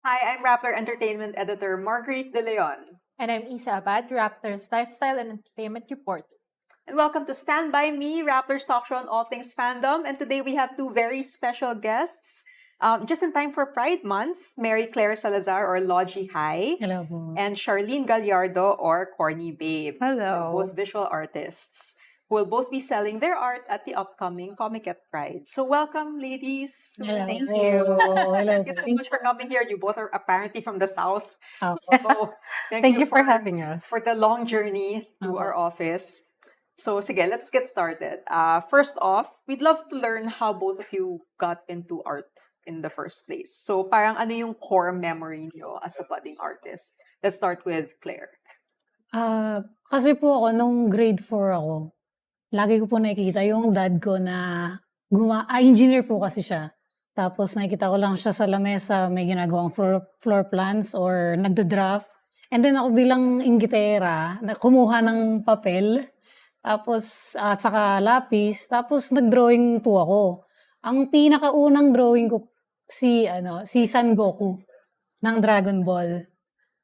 Hi, I'm Rappler Entertainment Editor Marguerite De Leon. And I'm Isa Abad, Raptor's lifestyle and entertainment reporter. And welcome to Stand By Me, Rappler's talk show on all things fandom. And today we have two very special guests. Just in time for Pride Month, Mary Clare Salazar or Logihy, Hello po. and Charlene Gallardo or Corny Babe. Hello. Both visual artists who will both be selling their art at the upcoming Komiket Pride. So welcome, ladies. Hello. Thank you. Hello. Thank you so much for coming here. You both are apparently from the South. Opo. So Thank you for having us. for the long journey to our office. So, sige, let's get started. First off, we'd love to learn how both of you got into art in the first place. So, parang ano yung core memory niyo as a budding artist? Let's start with Claire. Kasi po ako, nung grade 4 ako, lagi ko po nakikita yung dad ko na engineer po kasi siya. Tapos nakikita ko lang siya sa lamesa, may ginagawang floor plans or nagda-draft. And then ako bilang inggitera, kumuha ng papel, tapos at saka lapis, tapos nag-drawing po ako. Ang pinakaunang drawing ko si Son Goku ng Dragon Ball.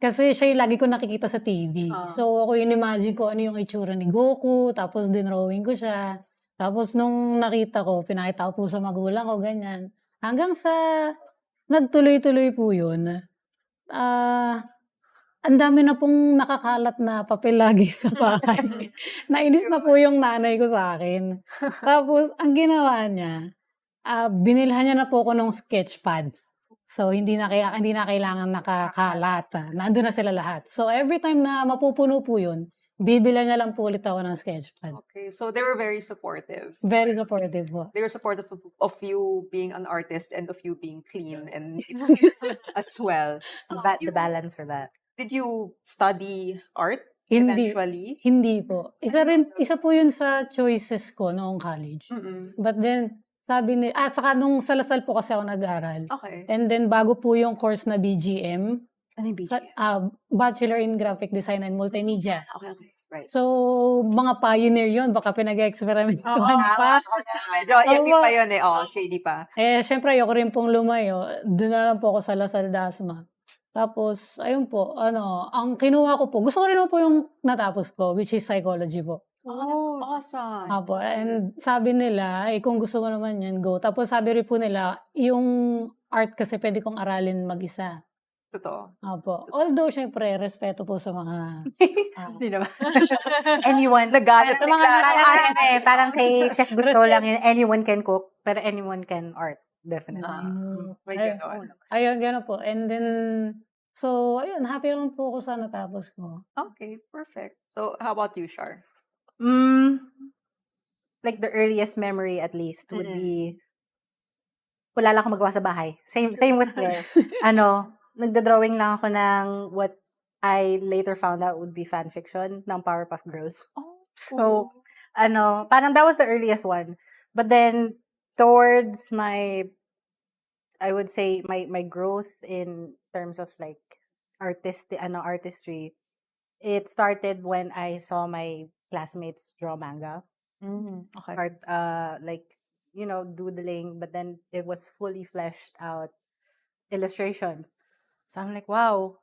Kasi siya yung lagi ko nakikita sa TV. So ako in-imagine ko ano yung itsura ni Goku, tapos dinrawing ko siya. Tapos nung nakita ko, pinakita ko po sa magulang ko, ganyan. Hanggang sa nagtuloy-tuloy po yun. Ang dami na pong nakakalat na papel lagi sa bahay. Nainis na po yung nanay ko sa akin. Tapos ang ginawa niya, binilhan niya na po ako ng sketchpad. So, hindi na kailangan nakakalat. Nandun na sila lahat. So, every time na mapupuno po yun, bibila niya lang po ulit ako ng sketchpad. Okay, so they were very supportive. Very supportive po. They were supportive of you being an artist and of you being clean and as well. So, The balance for that. did you study art Hindi. eventually? Hindi po. Isa po yun sa choices ko noong college. Mm-mm. But then, sabi ni, saka nung Salazar po kasi ako nag-aral. Okay. And then, bago po yung course na BGM, Ano yung BGM? Bachelor in Graphic Design and Multimedia. Okay. Right. So, mga pioneer yun. Baka pinag-experiment pa. Medyo iffy pa yun eh. Shady pa. Syempre, ayoko rin pong lumayo. Doon na lang po ako sa Lasal Dasma. Tapos, ayun po, ang kinuha ko po, gusto ko rin naman po yung natapos ko, which is psychology po. Oh, that's awesome. Apo, and sabi nila, kung gusto mo naman yan, go. Tapos sabi rin po nila, yung art kasi pwede kong aralin mag-isa. Totoo. Apo. Although, syempre, respeto po sa mga... Hindi naman. Anyone. Nagalit Sa mga parang kay Chef Gusto lang yun, anyone can cook, pero anyone can art. Definitely. May gano'n. Ayun, gano'n po. And then, so, ayun, happy naman po ako sa natapos ko. Okay, perfect. So, how about you, Char? Like the earliest memory at least would be, wala lang ako magawa sa bahay. Same with Claire. Nagda-drawing lang ako ng what I later found out would be fan fiction ng Powerpuff Girls. So, parang that was the earliest one. But then, towards I would say my growth in terms of like artistry, it started when I saw my classmates draw manga. Okay. Art, doodling, but then it was fully fleshed out illustrations. So I'm like, wow,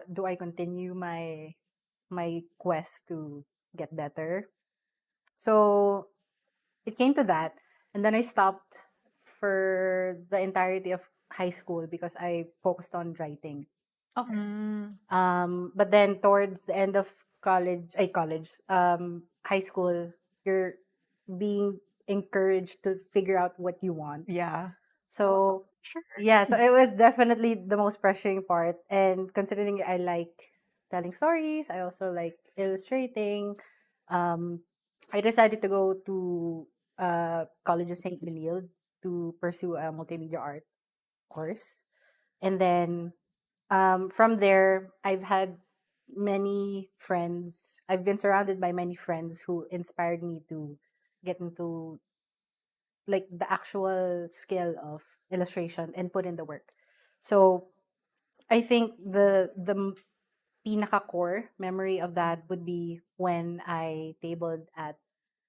do I continue my quest to get better? So it came to that, and then I stopped for the entirety of high school because I focused on writing. Okay. But then towards the end of high school, you're being encouraged to figure out what you want. Yeah. So, Sure. yeah, so it was definitely the most pressuring part. And considering I like telling stories, I also like illustrating. I decided to go to College of St. Benilde to pursue a multimedia art course. And then from there, I've had many friends. I've been surrounded by many friends who inspired me to get into like the actual skill of illustration and put in the work. So I think the pinaka-core memory of that would be when I tabled at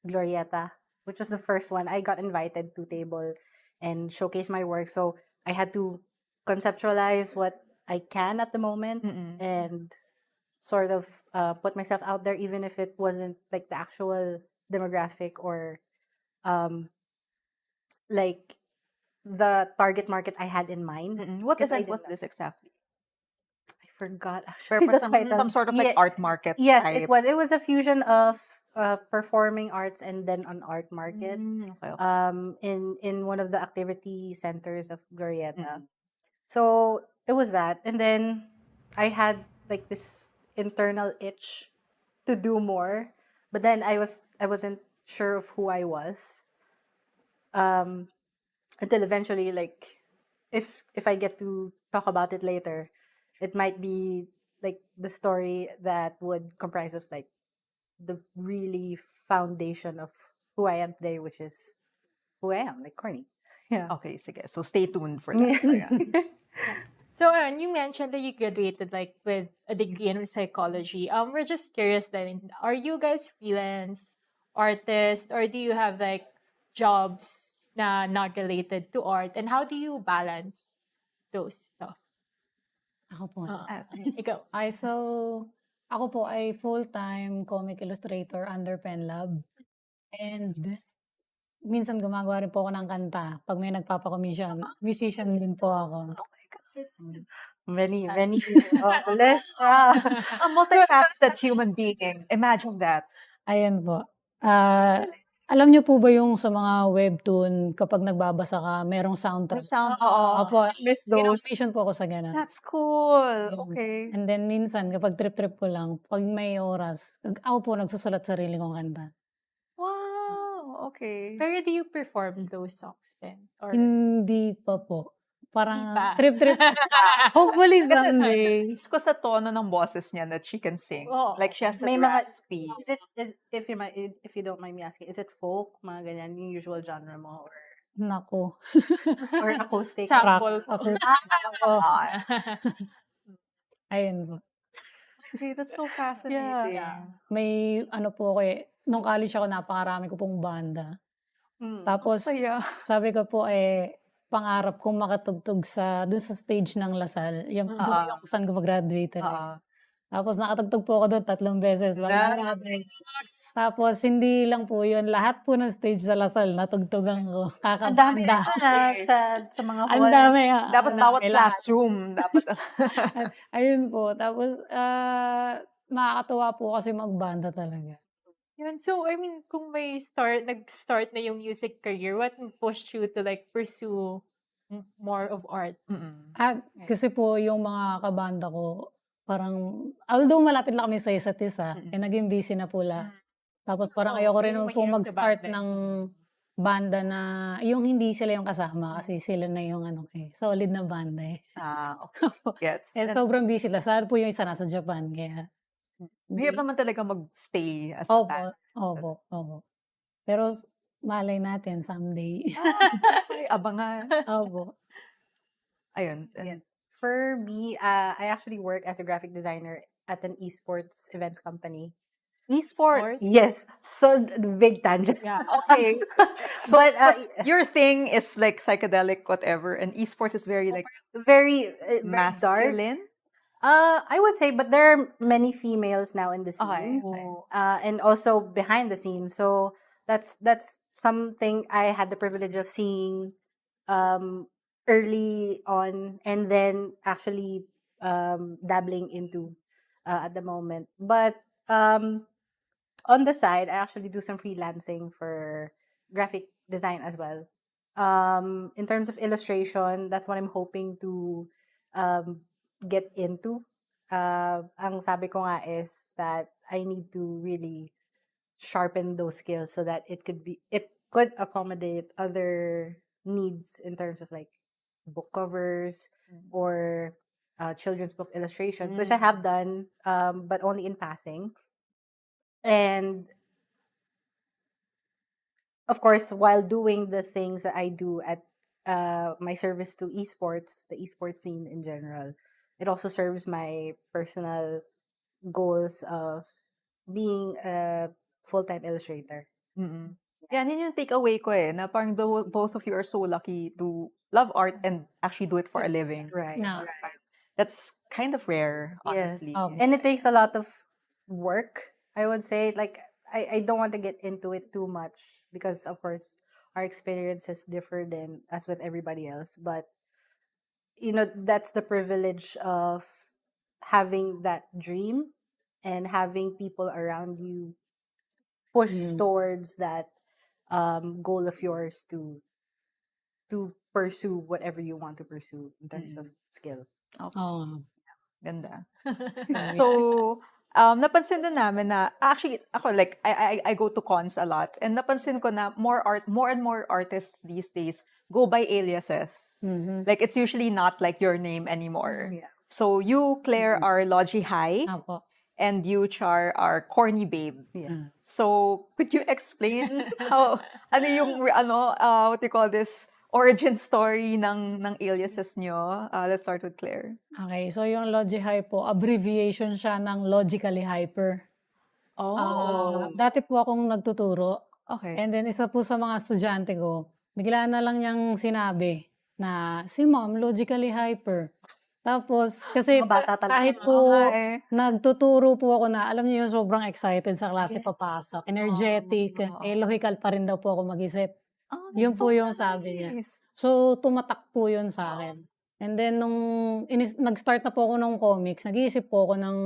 Glorieta, which was the first one. I got invited to table and showcase my work. So I had to conceptualize what I can at the moment Mm-mm. and sort of put myself out there, even if it wasn't like the actual demographic or um, like the target market I had in mind. Mm-mm. What Because I event did was that. this exactly? I forgot For actually the some title. sort of like art market Yes, type. it was a fusion of performing arts and then an art market. Okay. In one of the activity centers of Glorieta. Mm. So it was that. And then I had like this internal itch to do more. But then I wasn't sure of who I was. Um until eventually, like, if I get to talk about it later, it might be like the story that would comprise of like the really foundation of who I am today, which is who I am, like Corny. Yeah. Okay, sige. So stay tuned for that. Ayan. Yeah. So, you mentioned that you graduated like with a degree in psychology. We're just curious then, are you guys freelance artists or do you have like jobs na not related to art? And how do you balance those stuff? Ako po. Ikaw. Ako po ay full-time comic illustrator under PenLab. And minsan gumagawa rin po ako ng kanta pag may nagpapa-commission. Musician din po ako. Many less. A multifaceted human being. Imagine that. Ayan po. Alam niyo po ba yung sa mga webtoon kapag nagbabasa ka, merong May soundtrack? sound, oo. Opo, Miss those. passion po ako sa gano'n. That's cool. Yun. Okay. And then minsan kapag trip-trip ko lang, pag may oras, ako po nagsusulat sarili kong kanta. Wow. Okay. Pero do you perform those songs then? Or Hindi pa po. Parang Hindi pa. trip-trip. Hopefully Kasi someday. gusto ko sa tono ng boses niya that she can sing. Oo. Like she has that May mga- raspy. If you don't mind me asking, is it folk, mga ganyan, yung usual genre mo, Nako. or acoustic? Sample. Ayun po. Okay, that's so fascinating. Yeah. May ano po ako nung college ako napakarami ko pong banda. Tapos Saya. sabi ko po pangarap kong makatugtog dun sa stage ng Lasal. Yung yung saan gumraduate rin. Tapos nakatugtog po ako doon 3 beses. Tapos hindi lang po yun. Lahat po ng stage sa Lasal natugtugan ko. Ang dami Kakabanda. sa mga Ang hall. dami. Dapat bawat lahat. classroom. Dapat. Ayun po. Tapos nakakatuwa po kasi magbanda talaga. Yun. So, I mean, kung nag-start na yung music career, what pushed you to like pursue more of art? Kasi po yung mga kabanda ko, parang, although malapit lang kami sa isa't isa, naging busy na po lahat. Tapos parang ayoko rin yung po mahirap sa mag-start banda. ng banda na, yung hindi sila yung kasama, kasi sila na yung solid na banda Okay. Gets. sobrang busy lang. Saan po yung isa nasa Japan, kaya. Mahirap naman talaga mag-stay as a band. Opo. Pero malay natin someday. Ay, abangan. Opo. Ayun. Yeah. For me, I actually work as a graphic designer at an esports events company. Esports. Yes, so big tangent. Yeah. Okay. So, But, 'cause your thing is like psychedelic, whatever, and esports is very like very dark. masculine. I would say, but there are many females now in the scene, Okay. and also behind the scenes. So that's something I had the privilege of seeing early on, and then actually dabbling into at the moment. But on the side, I actually do some freelancing for graphic design as well. In terms of illustration, that's what I'm hoping to get into. Ang sabi ko nga is that I need to really sharpen those skills so that it could accommodate other needs in terms of like book covers or children's book illustrations, which I have done, but only in passing. And of course, while doing the things that I do at my service to esports, the esports scene in general, it also serves my personal goals of being a full-time illustrator. Mm-mm. Yan, yun yung takeaway ko na parang both of you are so lucky to love art and actually do it for a living. Right. Yeah. That's kind of rare, Yes. honestly. And it takes a lot of work, I would say. Like, I don't want to get into it too much because, of course, our experiences differ than as with everybody else. But, that's the privilege of having that dream and having people around you push towards that goal of yours to pursue whatever you want to pursue in terms of skills. Oo. Ganda. So, So, napansin din namin na, actually, ako, like, I go to cons a lot, and napansin ko na more and more artists these days go by aliases. Like, it's usually not like your name anymore. Yeah. So, you, Claire, are Logihy, Apo. and you, Char, are Corny Babe. Yeah. So, could you explain ano yung, what do you call this, origin story ng aliases nyo? Let's start with Claire. Okay, so yung Logihy po, abbreviation siya ng logically hyper. Dati po akong nagtuturo. Okay. And then isa po sa mga estudyante ko, bigla na lang niyang sinabi na si ma'am logically hyper. Tapos, kasi Mga bata talaga. kahit po Okay. nagtuturo po ako na, alam niyo yung sobrang excited sa klase papasok, energetic, logical pa rin daw po ako mag-isip. Yun po yung sabi niya. So, tumatak po yun sa akin. And then, nung nag-start na po ako ng comics, nag-iisip po ako ng,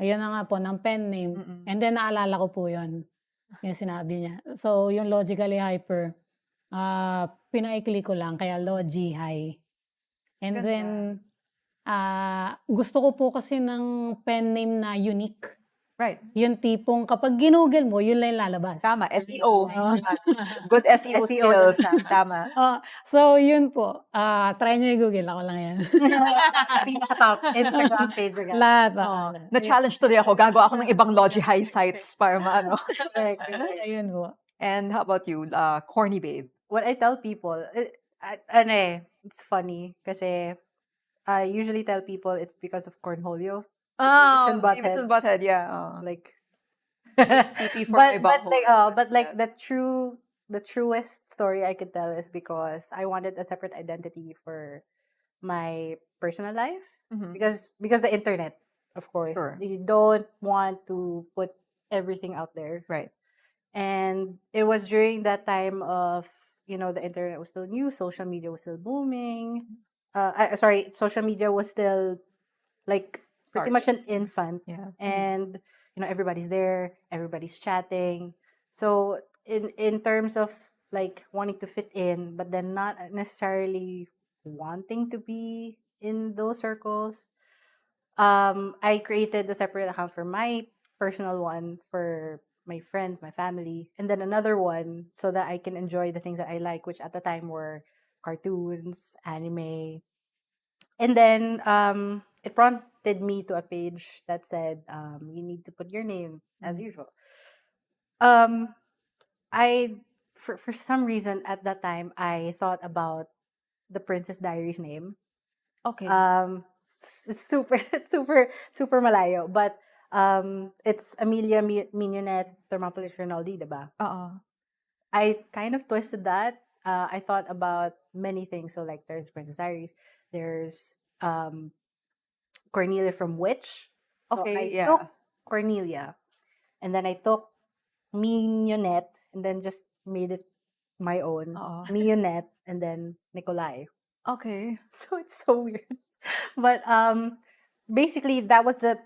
ayan na nga po, ng pen name. And then, naalala ko po yun. Yung sinabi niya. So, yung logically hyper, pinaikli ko lang, kaya Logihy. And Ganda. then, gusto ko po kasi ng pen name na unique. Right. Yung tipong kapag ginugol mo, yun lang yung lalabas. Tama, SEO. Good SEO SEO skills. Tama. So, yun po. Try nyo i-google. Ako lang yan. Pinaka-top Instagram page agad. Lahat. Na-challenge tuloy ako. Gagawa ako ng ibang Logihy sites para maano. Ayun po. And how about you, Corny Babe? What I tell people, it's funny kasi I usually tell people it's because of cornholio. Beavis and Butthead, yeah. Like, TP for my butthole. but like Yes. the truest story I could tell is because I wanted a separate identity for my personal life Mhm. because the internet, of course, Sure. you don't want to put everything out there. Right. And it was during that time of, the internet was still new, social media was still booming. Social media was still like pretty much an infant. Yeah. And everybody's there, everybody's chatting. So in terms of like wanting to fit in, but then not necessarily wanting to be in those circles, I created a separate account for my personal one, for my friends, my family, and then another one so that I can enjoy the things that I like, which at the time were cartoons, anime. And then it prompted me to a page that said, you need to put your name as usual. I for some reason at that time I thought about the Princess Diaries name. Okay. It's super super malayo, but it's Amelia Mignonette Thermopolis Rinaldi, diba? I kind of twisted that. I thought about many things. So like there's Princess Diaries, there's Cornelia from Witch. So Okay, I yeah. took Cornelia, and then I took Mignonette, and then just made it my own. Mignonette, and then Nikolai. Okay. So it's so weird. But basically that was the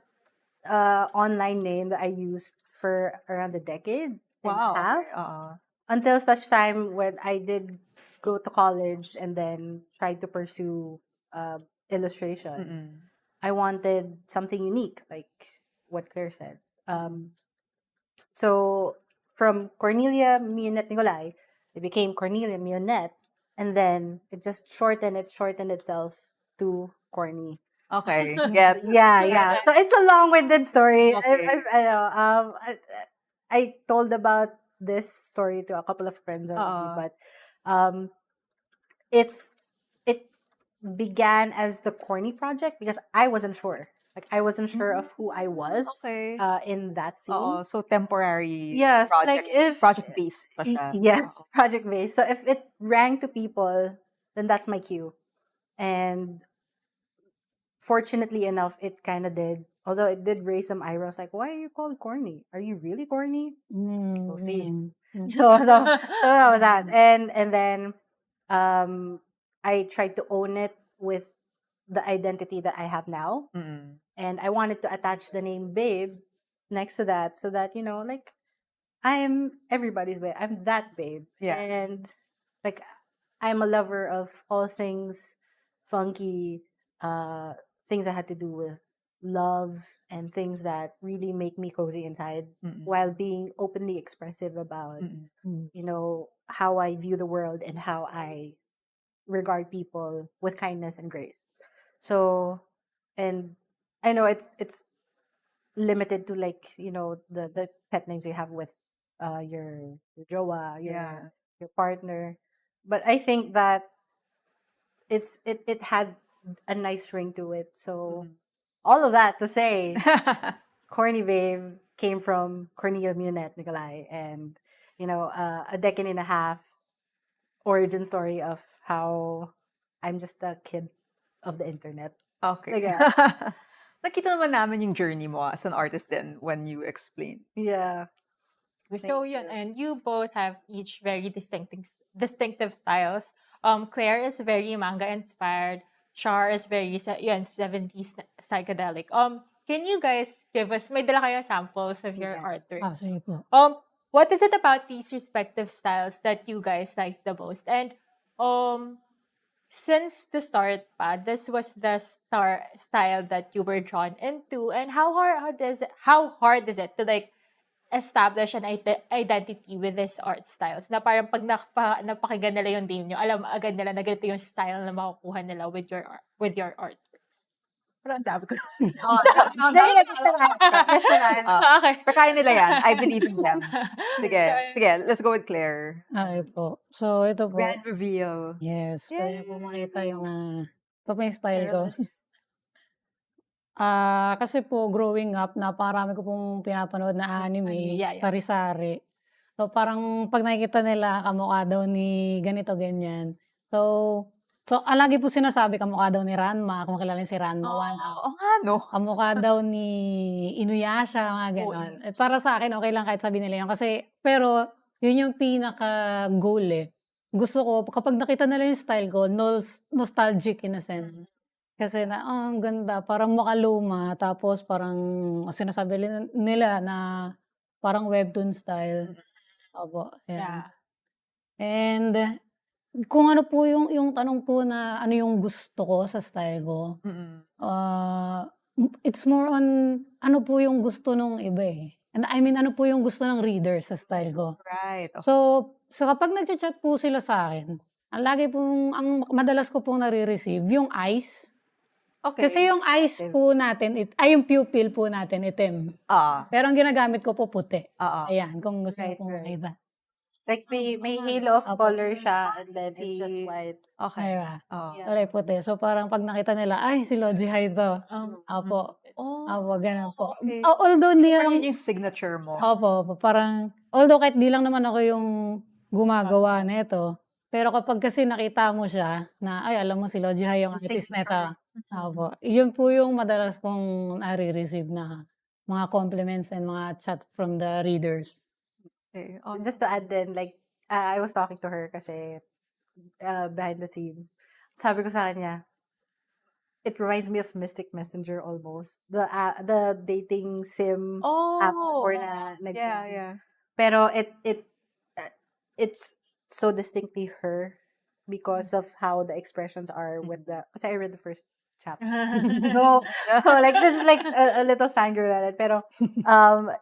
online name that I used for around a decade and a half. Okay. Until such time when I did go to college and then tried to pursue illustration. I wanted something unique, like what Claire said. So from Cornelia Mionette Nicolai, it became Cornelia Mionette, and then it just shortened itself to Corny. Okay. Get. Yeah. So it's a long-winded story. Okay. I know. I told about this story to a couple of friends already, but it began as the Corny project because I wasn't sure. Like, I wasn't sure of who I was Okay. in that scene. Oo, so temporary Yes, like if project-based pa siya. yes, Oo. project based. So if it rang to people, then that's my cue. And fortunately enough, it kind of did. Although it did raise some eyebrows, like, why are you called corny? Are you really corny? We'll see. So that was that. And then I tried to own it with the identity that I have now. Mm. And I wanted to attach the name Babe next to that so that, like, I am everybody's babe. I'm that babe. Yeah. And like, I'm a lover of all things funky, things that had to do with love and things that really make me cozy inside Mm-mm. while being openly expressive about, Mm-mm. how I view the world and how I regard people with kindness and grace. So, and I know it's limited to, like, the pet names you have with your jowa, Yeah. your partner, but I think that it had a nice ring to it. So all of that to say, Corny Babe came from Cornelia Munet Nicolai, and a decade and a half origin story of how I'm just a kid of the internet. Okay. Yeah. Nakita naman namin yung journey mo as an artist then when you explained. Yeah. So Thank yun, you. and you both have each very distinctive styles. Claire is very manga inspired. Char is very 70s psychedelic. Can you guys give us, may dala kayo samples of your Yeah. artworks? Sige po. What is it about these respective styles that you guys like the most? And since the start pa, this was the style that you were drawn into, and how hard is it to like establish an identity with these art styles? Na parang pag napakinggan nila yung name nyo, alam agad nila na ganito yung style na makukuha nila with your artworks. Parang dami ko. Dali, yes, naman. Okay. Pero kaya nila yan. I believe in them. Sige, let's go with Claire. Okay po. So, ito po. Grand reveal. Yes. Yay! Pwede po makita yung, ito po yung style ko. Careless. Kasi po, growing up, napakarami ko pong pinapanood na anime, Yeah. sari-sari. So, parang pag nakikita nila, kamukha daw ni ganito, ganyan. So, lagi po sinasabi, kamukha daw ni Ranma, kung kilala niyo si Ranma, One Up. Oo nga, no? Kamukha daw ni Inuyasha, mga ganon. Para sa akin, okay lang kahit sabihin nila yun. Pero, yun yung pinaka-goal eh. Gusto ko, kapag nakita nila yung style ko, nostalgic in a sense. Kasi ang ganda, parang makaluma, tapos parang sinasabi nila na parang webtoon style. Opo, yan. Yeah. And kung ano po yung tanong po na ano yung gusto ko sa style ko, it's more on ano po yung gusto nung iba eh. And I mean, ano po yung gusto ng reader sa style ko. Right. Okay. So kapag nagchat-chat po sila sa akin, ang madalas ko pong nare-receive, yung eyes. Okay. Kasi yung eyes po natin, yung pupil po natin, itim. Pero ang ginagamit ko po puti. Ayan, kung gusto mo pong makita. Like, may halo of color siya, and then it's just white. Okay. Diba? Yeah. Kulay puti. So parang pag nakita nila, ay, si Logihy to. Opo. Opo, ganun po. Okay. Although hindi Parang lang, yun yung signature mo. opo, parang, although kahit di lang naman ako yung gumagawa nito, pero kapag kasi nakita mo siya, na, ay, alam mo si Logihy yung artist nito. Opo. Yun po yung madalas kong nare-receive na mga compliments and mga chat from the readers. Okay. Just to add then, like, I was talking to her kasi behind the scenes. Sabi ko sa kanya, it reminds me of Mystic Messenger almost. The dating sim app before na nag- Yeah. Pero it's so distinctly her because of how the expressions are with kasi I read the first chapter. So like, this is like a little fangirl at it. Pero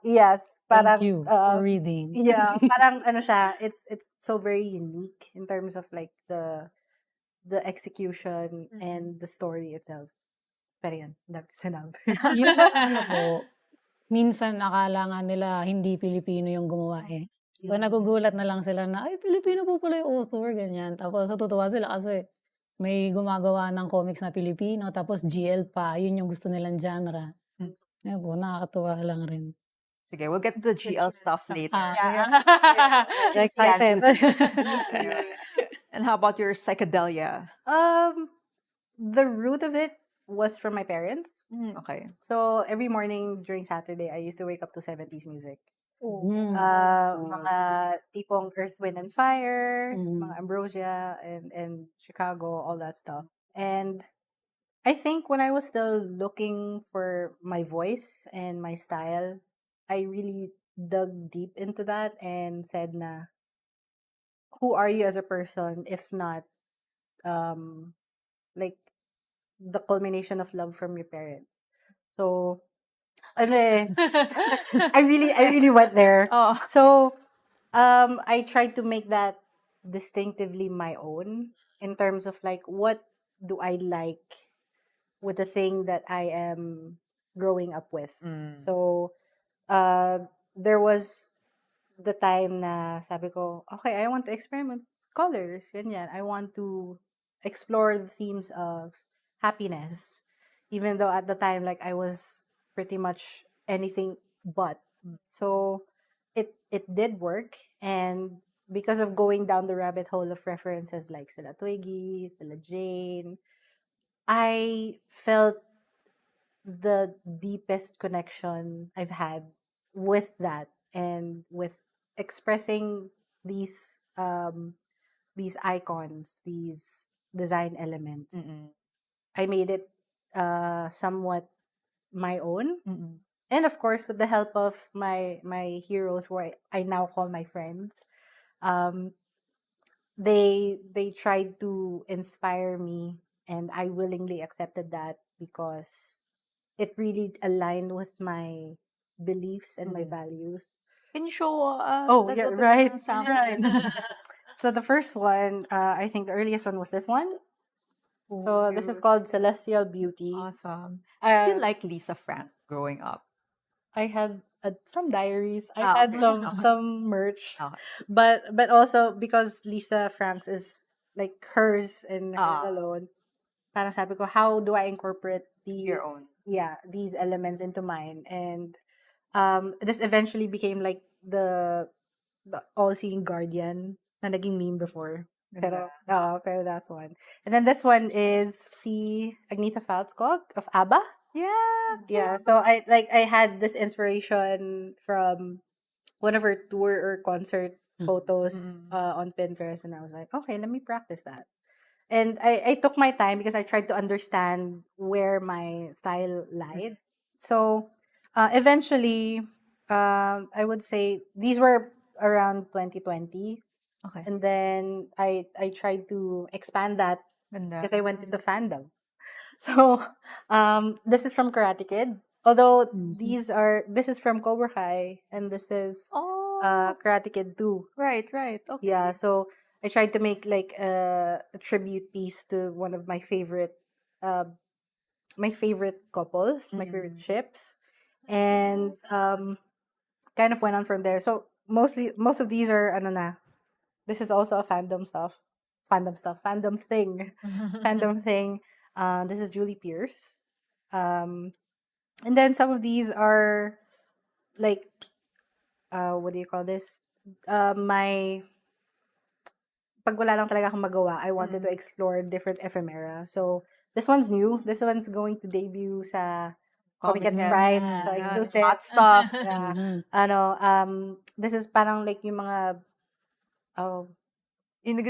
yes, parang Thank you for reading. yeah, parang ano siya, it's so very unique in terms of like the execution and the story itself. Pero yan, dami ko sinabi. Yung ano po, minsan akala nga nila hindi Pilipino yung gumawa eh. So nagugulat na lang sila na, ay, Pilipino po pala yung author, ganyan. Tapos natutuwa sila kasi may gumagawa ng comics na Pilipino, tapos GL pa, yun yung gusto nilang genre. Hmm. Ayun po, nakakatuwa lang rin. Sige, we'll get to the GL stuff later. Yeah. Juicy yan, Excited. juicy. And how about your psychedelia? The root of it was from my parents. Okay. So every morning during Saturday, I used to wake up to 70s music. Mm. Mga tipong Earth, Wind, and Fire, Mm. mga Ambrosia, and Chicago, all that stuff. And I think when I was still looking for my voice and my style, I really dug deep into that and said na, who are you as a person if not like the culmination of love from your parents? So, ano eh, I really went there. Oh. So, I tried to make that distinctively my own in terms of like, what do I like with the thing that I am growing up with. So, there was the time na sabi ko, okay, I want to experiment with colors, ganyan. I want to explore the themes of happiness. Even though at the time, like, I was pretty much anything but. So, it did work. And because of going down the rabbit hole of references like sila Twiggy, sila Jane, I felt the deepest connection I've had with that and with expressing these icons, these design elements. I made it somewhat my own. And of course, with the help of my heroes, who I now call my friends, they tried to inspire me, and I willingly accepted that because it really aligned with my beliefs and my values. Can you show Oh, a yeah, little bit right. of a sample? Right. So the first one, I think the earliest one was this one. So this is cute. called Celestial Beauty. Awesome. Did you Uh, like Lisa Frank growing up? I had some diaries. I Ah, had okay. some merch, Okay. but also because Lisa Franks is like hers and hers Ah. alone. Parang sabi ko, how do I incorporate Your own. these elements into mine? And this eventually became like the all-seeing guardian na naging meme before. Pero, pero that's one. And then this one is si Agnetha Faltskog of ABBA. Yeah. Yeah, so I had this inspiration from one of her tour or concert photos on Pinterest, and I was like, okay, let me practice that. And I took my time because I tried to understand where my style lied. So eventually, I would say these were around 2020. Okay. And then I tried to expand that Ganda. because I went into fandom. So this is from Karate Kid. Although this is from Cobra Kai, and this is Karate Kid 2. Right. Okay. Yeah, so I tried to make like a tribute piece to one of my favorite couples, my favorite ships, and kind of went on from there. So most of these are ano na. This is also a fandom thing. Fandom thing. This is Julie Pierce. And then some of these are like what do you call this? My pag wala lang talaga akong magawa, I wanted to explore different ephemera. So this one's new. This one's going to debut sa Komiket Komiket. Pride. So Yeah, exclusive. hot stuff. Yeah. This is parang like yung mga Yung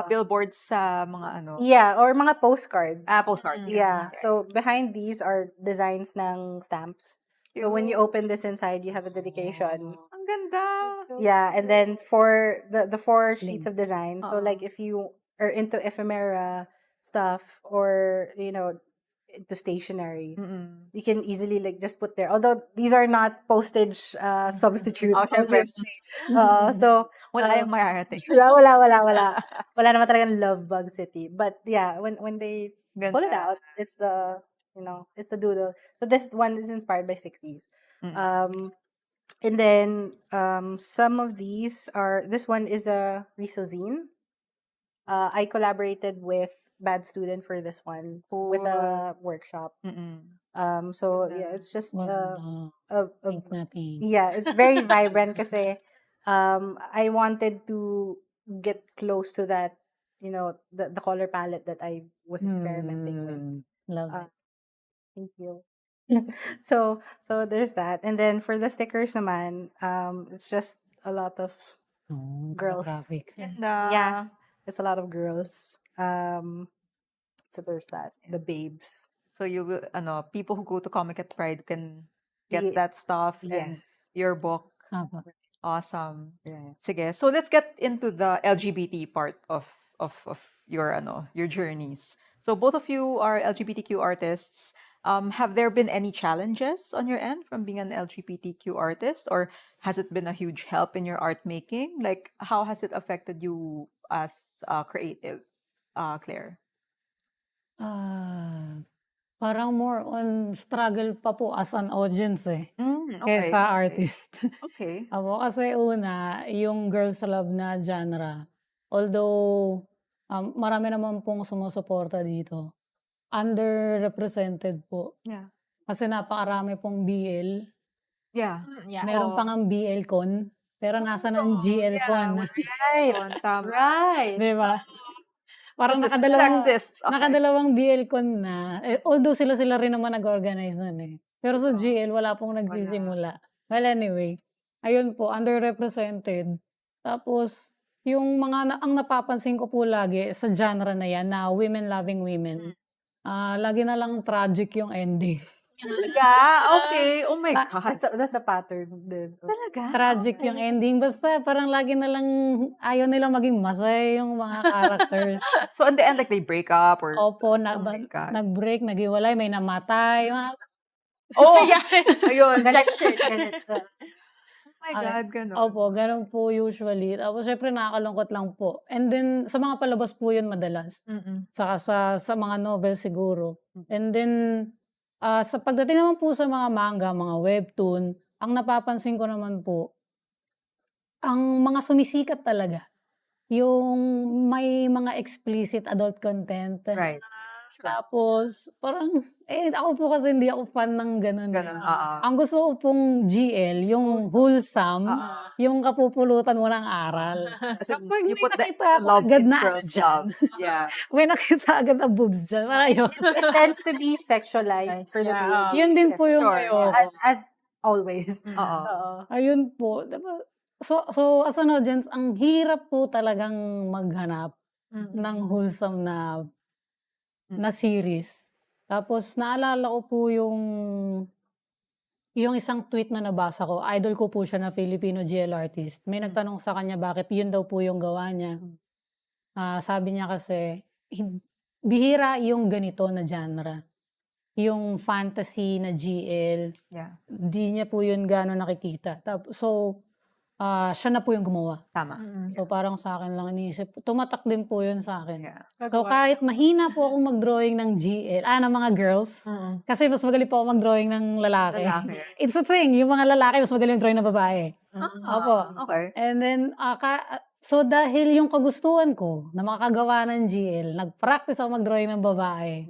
billboards sa mga ano. yeah, or mga postcards. Postcards. Yeah. So behind these are designs ng stamps. So when you open this inside, you have a dedication. Ang ganda. Yeah, and then for the 4 sheets of design. So like if you are into ephemera stuff or into stationery, you can easily like just put there. Although these are not postage substitute, obviously. So Wala yung mararating. wala. Wala naman talagang love bug city. But yeah, when they pull it out, it's the it's a doodle. So this one is inspired by 60s. And then some of these are, this one is a risozine. I collaborated with Bad Student for this one with a workshop. So Ganda. yeah, it's just Ganda. a Pink na pink. yeah, it's very vibrant kasi I wanted to get close to that, the color palette that I was experimenting with. Love Uh, it. Thank you. So there's that. And then for the stickers naman, it's just a lot of Oh, girls. graphic. Ganda. Yeah, it's a lot of girls. So there's that. The babes. So you will, people who go to Komiket Pride can get Ye- that stuff and Yes. your book. Apa. Awesome. Right. Sige. So let's get into the LGBT part of your journeys. So both of you are LGBTQ artists. Have there been any challenges on your end from being an LGBTQ artist, or has it been a huge help in your art making? Like, how has it affected you as creative, Claire? Parang more on struggle pa po as an audience Okay. kaysa artist. Okay. Ako kasi una, yung girls love na genre. Although, marami naman pong sumusuporta dito. Underrepresented po. Yeah. Kasi napakarami pong BL. Yeah. Yeah. Meron pa ngang BL con. Pero nasa ng GL con. Right. Tama. Right. Di ba? Parang This is nakadalawang, sexist. Okay. nakadalawang BL con na. Although sila rin naman nag-organize nun Pero sa GL, wala pong nagsisimula. Well, anyway. Ayun po, underrepresented. Tapos, yung ang napapansin ko po lagi sa genre na yan, na women loving women, lagi na lang tragic yung ending. Talaga? Okay. Oh my God. That's a pattern din. Talaga? Tragic yung ending. Basta parang lagi na lang ayaw nilang maging masaya yung mga characters. So, in the end, like, they break up or... Opo, Oh my God. nag-break, naghiwalay, may namatay. Oh! Ayun. Rejection. Oh my God, ganun. Opo, ganun po usually. Tapos syempre nakakalungkot lang po. And then, sa mga palabas po yun madalas. Saka sa mga novel siguro. And then, sa pagdating naman po sa mga manga, mga webtoon, ang napapansin ko naman po, ang mga sumisikat talaga, yung may mga explicit adult content. Right. Tapos, parang, ako po kasi hindi ako fan ng ganun. Ganun, Ang gusto ko pong GL, yung wholesome, yung kapupulutan mo ng aral. Kasi Kapag you may put the nakita ako love agad in na girls' dyan, love. Yeah. may nakita agad na boobs dyan, parang yun. It tends to be sexualized for the baby. Yun din po yung Sure, ayoko. As always. Oo. Ayun po. Diba? So as an audience, ang hirap po talagang maghanap ng wholesome na series. Tapos naalala ko po yung isang tweet na nabasa ko. Idol ko po siya na Filipino GL artist. May nagtanong sa kanya bakit yun daw po yung gawa niya. Sabi niya kasi, bihira yung ganito na genre. Yung fantasy na GL, Yeah. di niya po yun gano'n nakikita. So, siya na po yung gumawa. Tama. So, parang sa akin lang iniisip. Tumatak din po yun sa akin. Yeah. So, kahit mahina po akong mag-drawing ng GL, ng mga girls, kasi mas magaling po ako mag-drawing ng lalaki. It's a thing, yung mga lalaki, mas magaling mag-drawing ng babae. Opo. Okay. And then, so dahil yung kagustuhan ko na makagawa ng GL, nag-practice ako mag-drawing ng babae.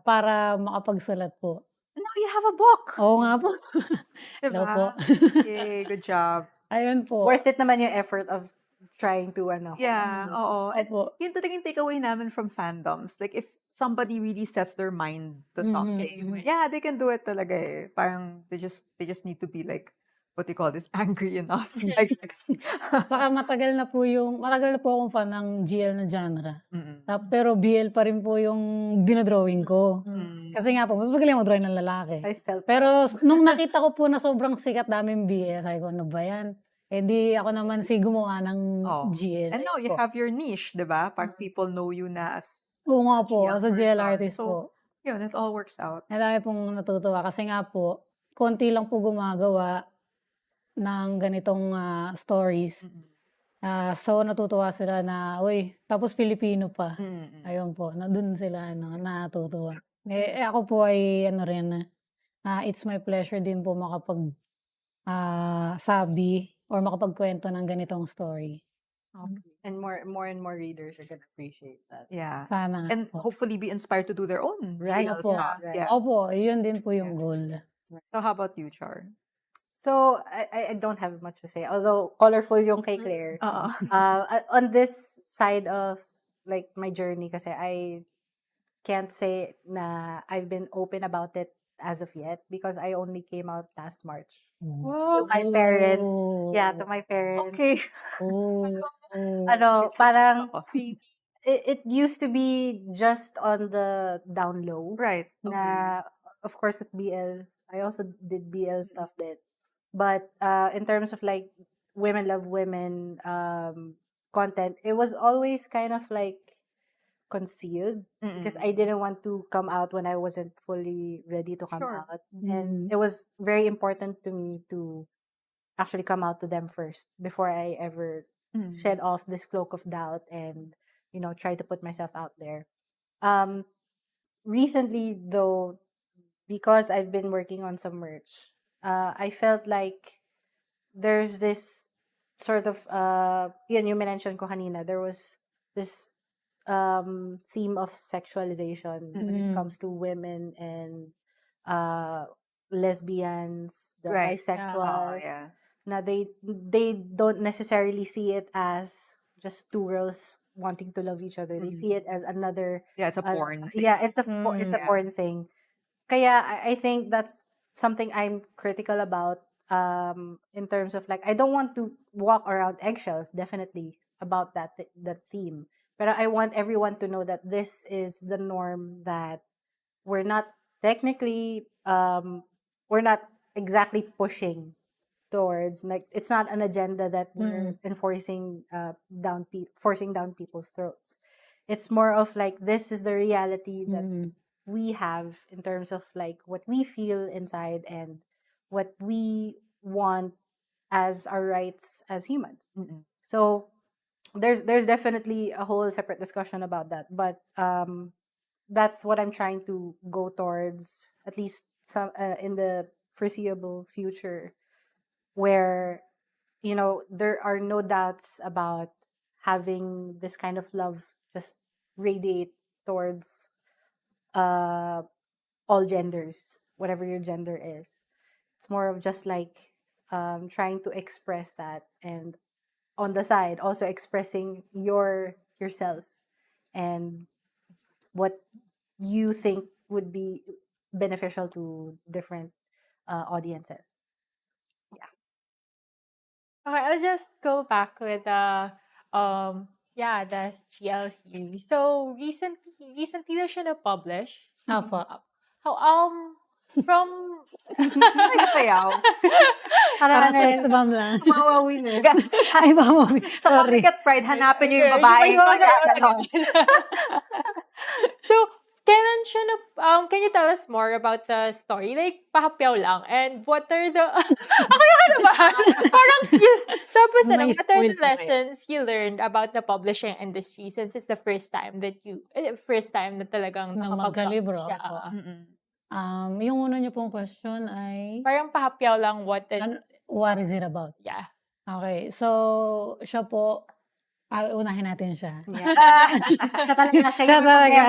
Para makapagsulat po. Now you have a book. Oo nga po. Diba? Hello po. Yay, good job. Ayun po. Worth it naman yung effort of trying to Yeah, oo. And Opo. yun talagang takeaway namin from fandoms. Like, if somebody really sets their mind to something, yeah, they can do it talaga Parang, they just need to be like, what do you call this, angry enough, I guess. Saka matagal na po akong fan ng GL na genre. Pero BL pa rin po yung dinadrawing ko. Kasi nga po, mas magaling mag-drawing ng lalaki. I felt Pero nung nakita ko po na sobrang sikat daming BL, sabi ko, ano ba yan? Di ako naman gumawa ng GL. And now you have your niche, diba? Pag people know you na as Oo nga po, GL as a GL person. artist So, po. yun, it all works out. Ang dami pong natutuwa kasi nga po, konti lang po gumagawa ng ganitong stories. So natutuwa sila na, uy, tapos Filipino pa. Ayun po, dun sila natutuwa. Ako po ay it's my pleasure din po sabi or makapagkwento ng ganitong story. And more readers are gonna appreciate that. Yeah. Sana And po. hopefully be inspired to do their own Right. reels. Opo. Right. Yeah. Opo, yun din po yung goal. So how about you, Char? So I don't have much to say. Although colorful yung kay Claire. On this side of like my journey, kasi I can't say na I've been open about it as of yet because I only came out last March. To my parents. Yeah, to my parents. Okay. Oh. Parang it used to be just on the down low. Right. Na, of course, with BL, I also did BL stuff then. But in terms of like women love women content, it was always kind of like concealed because I didn't want to come out when I wasn't fully ready to come Sure. out. And it was very important to me to actually come out to them first before I ever shed off this cloak of doubt and, try to put myself out there. Recently, though, because I've been working on some merch, I felt like there's this sort of, yun yung mention ko kanina, there was this theme of sexualization when it comes to women and lesbians, the Right. bisexuals. Yeah. Na they don't necessarily see it as just two girls wanting to love each other. They see it as another Yeah, it's a porn thing. yeah, it's a yeah. porn thing. Kaya I think that's something I'm critical about in terms of like I don't want to walk around eggshells definitely about that theme. But I want everyone to know that this is the norm, that we're not technically we're not exactly pushing towards, like it's not an agenda that we're enforcing forcing down people's throats. It's more of like this is the reality that we have in terms of like what we feel inside and what we want as our rights as humans. So there's definitely a whole separate discussion about that, but that's what I'm trying to go towards, at least some in the foreseeable future, where there are no doubts about having this kind of love just radiate towards all genders, whatever your gender is. It's more of just like trying to express that, and on the side also expressing yourself and what you think would be beneficial to different audiences. Okay, I'll just go back with the GL series. So recently na siya na-publish. Opo. How from Sayaw. Para sa exam lang. Mawawin eh. Ay, mamawi. Sa Sorry. Komiket Pride, hanapin niyo yung babae. So, kailan siya na, can you tell us more about the story? Like, pahapyaw lang. And what are the, ano ba? Parang, tapos May what are spoil the pa kayo. lessons you learned about the publishing industry since it's the first time na talagang Na nakapag- magkalibro. Yeah, Opo. Yung una niyo pong question ay, Parang pahapyaw lang what what is it about? yeah. Okay, so siya po, unahin natin siya. Siya talaga. Siya talaga.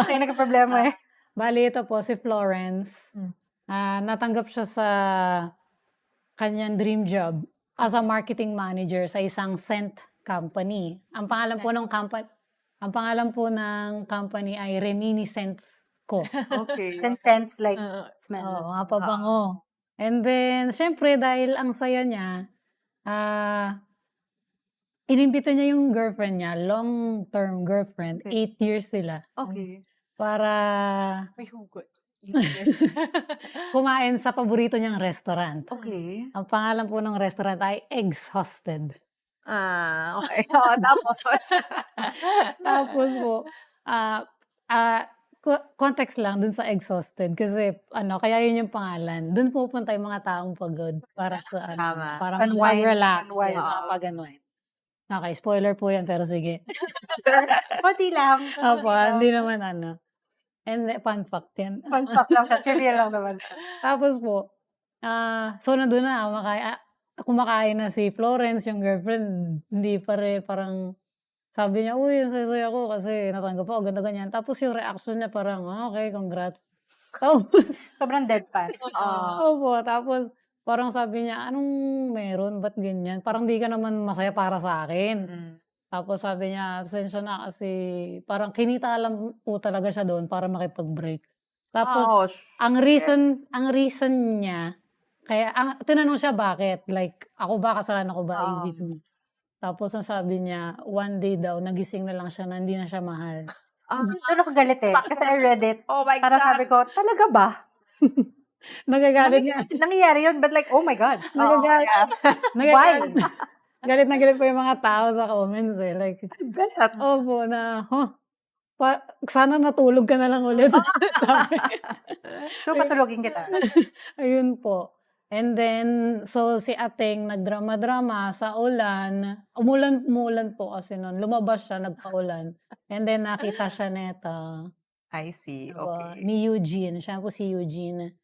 Siya yung nagka-problema eh. Bali, ito po si Florence. Natanggap siya sa kanyang dream job as a marketing manager sa isang scent company. Ang pangalan po ng company ay Reminiscence Co. Okay. And sense like smell. Oo, nga pabango. And then, syempre, dahil ang saya niya, inimbita niya yung girlfriend niya, long-term girlfriend, 8 years sila, Okay. para May hugot. kumain sa paborito niyang restaurant. Okay. Ang pangalan po ng restaurant ay Exhausted. Okay. So, tapos. Tapos po, context lang dun sa Exhausted kasi kaya yun yung pangalan. Dun pupunta yung mga taong pagod para sa Tama. para Unwind. mag-relax. Unwind. Yes, pag-unwind. Okay, spoiler po yan, pero sige. Pati lang. Opo, hindi naman And fun fact yan. Fun fact lang siya. Trivia lang naman siya. Tapos po, so nandun na, kumakain na si Florence, yung girlfriend, hindi pa rin, parang sabi niya, uy, ang saya-saya ko kasi natanggap ako, ganda ganyan. Tapos yung reaction niya parang, okay, congrats. Tapos, Sobrang deadpan. opo, tapos parang sabi niya, anong meron, ba't ganyan? Parang di ka naman masaya para sa akin. Mm. Tapos sabi niya, pasensya na kasi parang kinita lang po talaga siya doon para makipag-break. Tapos, Oh, ang reason niya, kaya, tinanong siya bakit, like, ako ba, kasalanan ko ba, isip niya. Tapos, ang sabi niya, one day daw, nagising na lang siya na hindi na siya mahal. Doon ako galit eh. Kasi I read it. Oh my Para God. sabi ko, talaga ba? Nagagalit niya. Nangyayari yun, but like, oh my God. Nagagalit. Why? Galit na galit po yung mga tao sa comments eh. Like, Bet. opo na, sana natulog ka na lang ulit. Sabi. So, patulogin kita. Ayun po. And then, so si Ateng nagdrama-drama sa ulan. Umulan po kasi noon. Lumabas siya, nagpaulan. And then nakita siya neta. I see. Okay. Ni Eugene. Siya po si Eugene.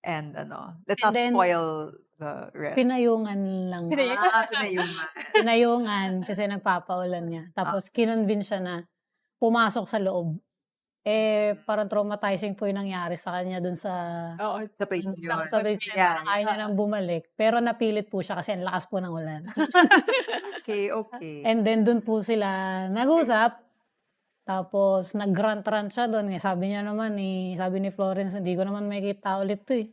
And let's And not then, spoil the rest. Pinayungan lang. Pinayungan. Pinayungan kasi nagpapaulan niya. Tapos kinonvince siya na pumasok sa loob. Parang traumatizing po yung nangyari sa kanya dun sa Sa place yun. sa place niya. Yeah. Parang ayaw niya nang bumalik. Pero napilit po siya kasi ang lakas po ng ulan. Okay. And then dun po sila nag-usap. Tapos nag-rant-rant siya dun. Sabi niya naman sabi ni Florence, hindi ko naman makikita ulit to eh.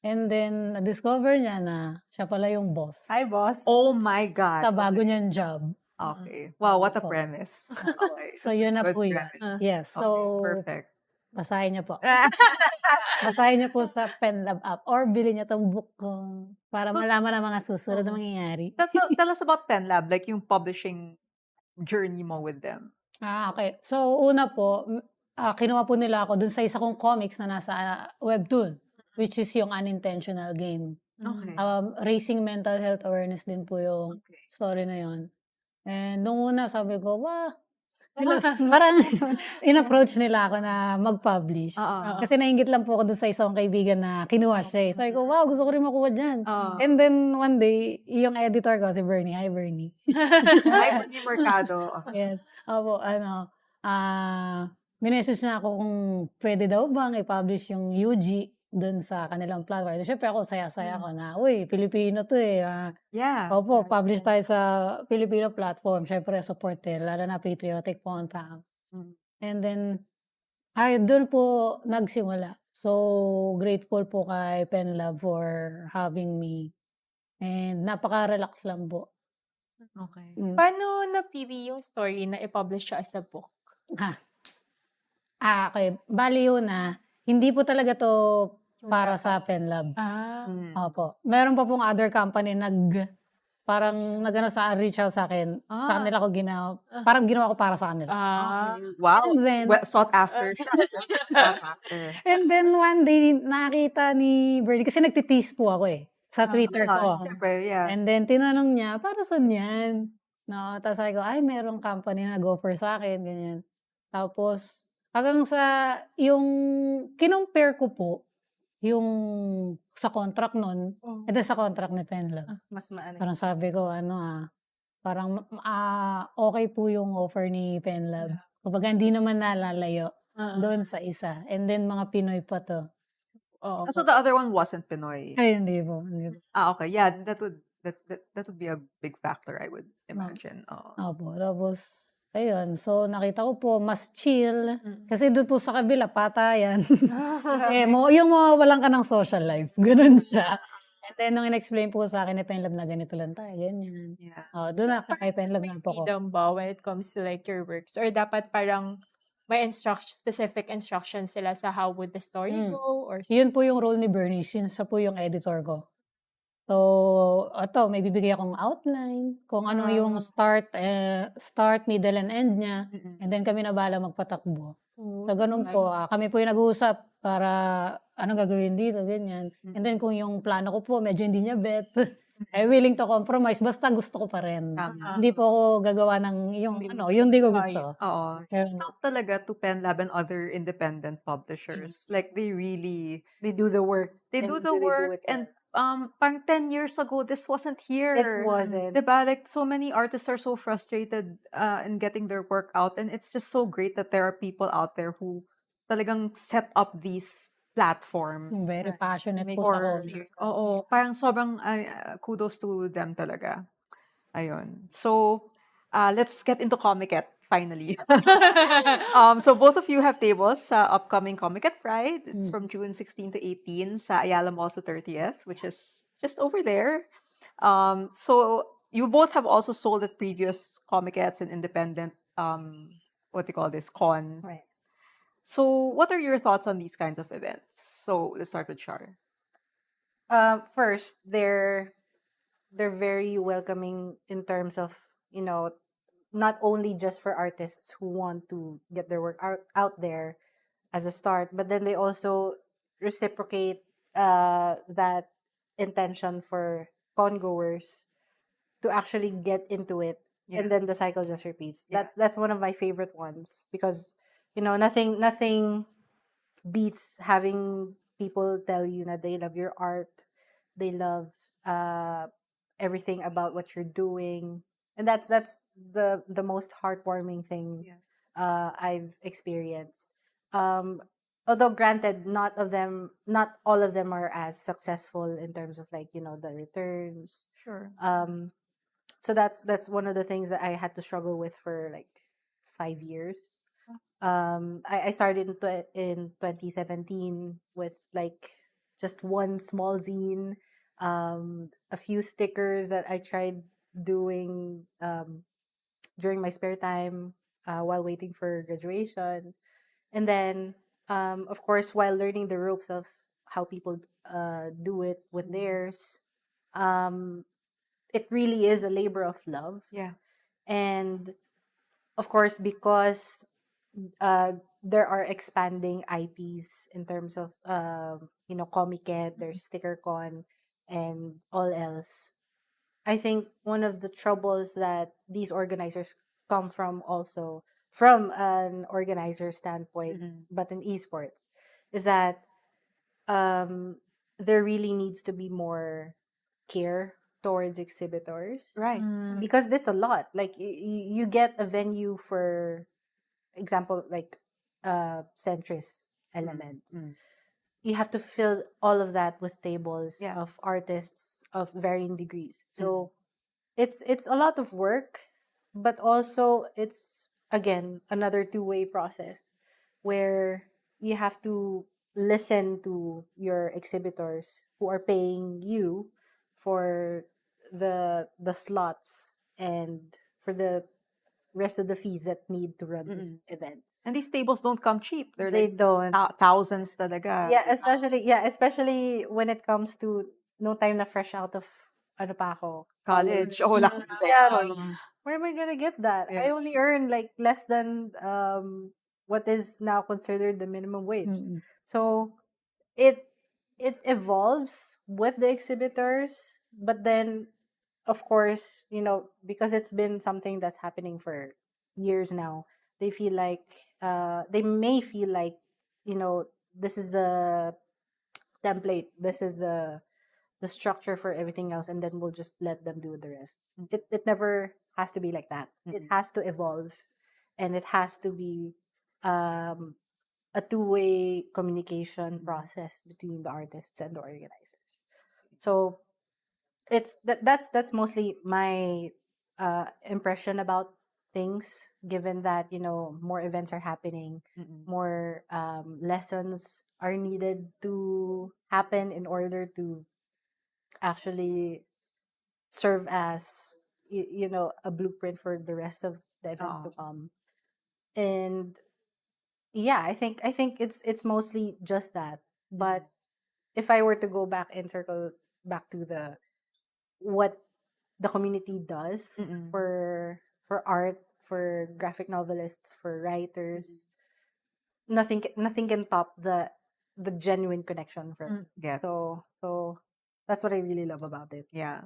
And then na-discover niya na siya pala yung boss. Hi, boss. Oh my God. Sa bago niyang job. Okay. Wow, what a Opo. premise. Okay. So yun na Good po yun. premise. Yes. Okay, So perfect. basahin niyo po. Basahin niyo po sa Fandom app or bilhin niyo tong book ko para malaman ang mga susunod na mangyayari. Tell us about PenLab, like yung publishing journey mo with them. Okay. So una po, kinuha po nila ako dun sa isa kong comics na nasa webtoon, which is yung Unintentional Game. Okay. Raising mental health awareness din po yung story na yon. And nung una sabi ko, parang in-approach nila ako na mag-publish. Kasi nainggit lang po ako dun sa isang kaibigan na kinuha siya eh. Sabi ko, wow, gusto ko rin makuha dyan. And then one day, yung editor ko, si Bernie. Hi, Bernie. Hi, Bernie Mercado. Yes. Opo, minessage na ako kung pwede daw bang i-publish yung UG dun sa kanilang platform. Siyempre ako, saya-saya ko na, uy, Pilipino to eh. Yeah. Opo, publish tayo sa Filipino platform. Siyempre, support lalo na patriotic po ang tao. And then, doon po nagsimula. So, grateful po kay PenLab for having me. And napaka-relax lang po. Okay. Paano napili yung story na i-publish siya as a book? Okay. Bali yun hindi po talaga to para sa PenLab. Opo. Meron pa pong other company parang reach out sa akin. Sa kanila ko parang ginawa ko para sa kanila. Wow. And then, Sought after siya. Sought after. And then one day, nakita ni Bernie, kasi nagtitease po ako sa Twitter ko. Siyempre, yeah. And then tinanong niya, para saan yan? No, tapos sabi ko, merong company na nag-offer sa akin, ganyan. Tapos, hanggang sa, yung kinompare ko po, yung sa contract nun, ito sa contract ni PenLab. Mas maano. Parang sabi ko, parang okay po yung offer ni PenLab. Kumbaga, hindi naman nalalayo doon sa isa. And then, mga Pinoy pa to. So the other one wasn't Pinoy. Ay, hindi po. Okay, yeah, that would be a big factor, I would imagine. Opo. Tapos, ayun. So, nakita ko po, mas chill. Kasi doon po sa kabila, patayan. Yung mawawalan ka ng social life. Ganun siya. And then, nung in-explain po sa akin ni PenLab na ganito lang tayo, ganyan. Yeah. Doon na kay PenLab na po ko. Freedom ba when it comes to like your works? Or dapat parang may specific instructions sila sa how would the story go? Or Yun po yung role ni Bernie, since siya po yung editor ko. So, may bibigay akong outline, kung ano yung start, middle, and end niya. And then kami na bahala magpatakbo. So, ganun po. Kami po yung nag-uusap para anong gagawin dito, ganyan. And then kung yung plano ko po, medyo hindi niya bet, willing to compromise, basta gusto ko pa rin. Hindi po ako gagawa ng yung hindi ko gusto. Oo. Not talaga to PenLab and other independent publishers. Like, they do the work. They do the work and parang 10 years ago, this wasn't It here. wasn't. Diba? Like, so many artists are so frustrated in getting their work out. And it's just so great that there are people out there who talagang set up these platforms. Very Right. passionate Make po sa Or, hobby. oo, parang sobrang kudos to them talaga. Ayun. So, let's get into Komiket, finally. So both of you have tables sa upcoming Komiket Pride. It's from June 16 to 18 sa Ayala Mall sa 30th, which is just over there. So you both have also sold at previous Komikets and independent, what do you call this, cons. Right. So what are your thoughts on these kinds of events? So let's start with Char. First, they're very welcoming in terms of, not only just for artists who want to get their work out there as a start, but then they also reciprocate that intention for congoers to actually get into it, Yeah. and then the cycle just repeats. Yeah. That's one of my favorite ones, because nothing beats having people tell you that they love your art, they love everything about what you're doing, and that's the most heartwarming thing Yeah. I've experienced. um Although granted, not all of them are as successful in terms of, like, the returns. Sure. So that's one of the things that I had to struggle with for like 5 years. I started in 2017 with like just one small zine, a few stickers that I tried doing during my spare time while waiting for graduation, and then of course, while learning the ropes of how people do it with theirs, um, it really is a labor of love. Yeah. And of course, because there are expanding IPs in terms of Komiket, there's StickerCon, and all else. I think one of the troubles that these organizers come from, also from an organizer standpoint, but in esports, is that there really needs to be more care towards exhibitors, Right. because that's a lot. Like, you get a venue, for example, like centrist elements. You have to fill all of that with tables Yeah. of artists of varying degrees. So it's a lot of work, but also it's, again, another two-way process where you have to listen to your exhibitors who are paying you for the slots and for the rest of the fees that need to run this event. And these tables don't come cheap. They're They like don't. thousands talaga. Especially when it comes to no time na fresh out of ano pa ako, College. Oh, wala kang Yeah, peso. where am I gonna get that? Yeah. I only earn like less than what is now considered the minimum wage. So it evolves with the exhibitors, but then of course, because it's been something that's happening for years now, they feel like they may feel like, this is the template, this is the structure for everything else, and then we'll just let them do the rest. It never has to be like that. It has to evolve, and it has to be a two-way communication process between the artists and the organizers. So that's mostly my impression about things, given that more events are happening, more lessons are needed to happen in order to actually serve as a blueprint for the rest of the events to come. And yeah, I think it's mostly just that. But if I were to go back and circle back to the what the community does for art, for graphic novelists, for writers, nothing can top the genuine connection for Yes. so that's what I really love about it. Yeah.